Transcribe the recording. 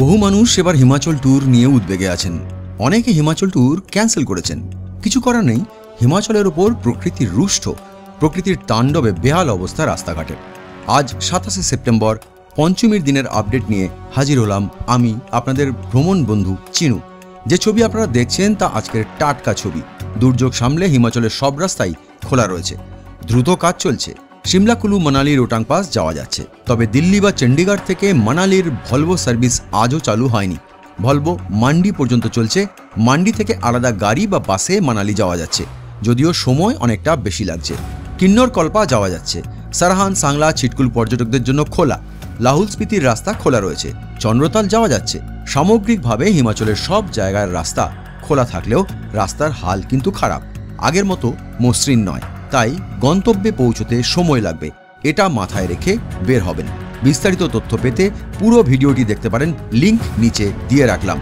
বহু মানুষ এবার হিমাচল ট্যুর নিয়ে উদ্বেগে আছেন। অনেকে হিমাচল ট্যুর ক্যান্সেল করেছেন। কিছু করার নেই, হিমাচলের ওপর প্রকৃতির রুষ্ট, প্রকৃতির তাণ্ডবে বেহাল অবস্থা রাস্তাঘাটে। আজ 27শে সেপ্টেম্বর পঞ্চমীর দিনের আপডেট নিয়ে হাজির হলাম আমি, আপনাদের ভ্রমণ বন্ধু চিনু। যে ছবি আপনারা দেখছেন তা আজকের টাটকা ছবি। দুর্যোগ সামলে হিমাচলের সব রাস্তাই খোলা রয়েছে, দ্রুত কাজ চলছে। সিমলা কুলু মানালি রোটাং পাস যাওয়া যাচ্ছে, তবে দিল্লি বা চণ্ডীগড় থেকে মানালির ভলভো সার্ভিস আজও চালু হয়নি। ভলভো মান্ডি পর্যন্ত চলছে, মান্ডি থেকে আলাদা গাড়ি বা বাসে মানালি যাওয়া যাচ্ছে, যদিও সময় অনেকটা বেশি লাগছে। কিন্নর কল্পা যাওয়া যাচ্ছে, সারহান সাংলা ছিটকুল পর্যটকদের জন্য খোলা। লাহুল স্পিতির রাস্তা খোলা রয়েছে, চন্দ্রতাল যাওয়া যাচ্ছে। সামগ্রিকভাবে হিমাচলের সব জায়গার রাস্তা খোলা থাকলেও রাস্তার হাল কিন্তু খারাপ, আগের মতো মসৃণ নয়। তাই গন্তব্যে পৌঁছতে সময় লাগবে, এটা মাথায় রেখে বের হবেন। বিস্তারিত তথ্য পেতে পুরো ভিডিওটি দেখতে পারেন, লিংক নিচে দিয়ে রাখলাম।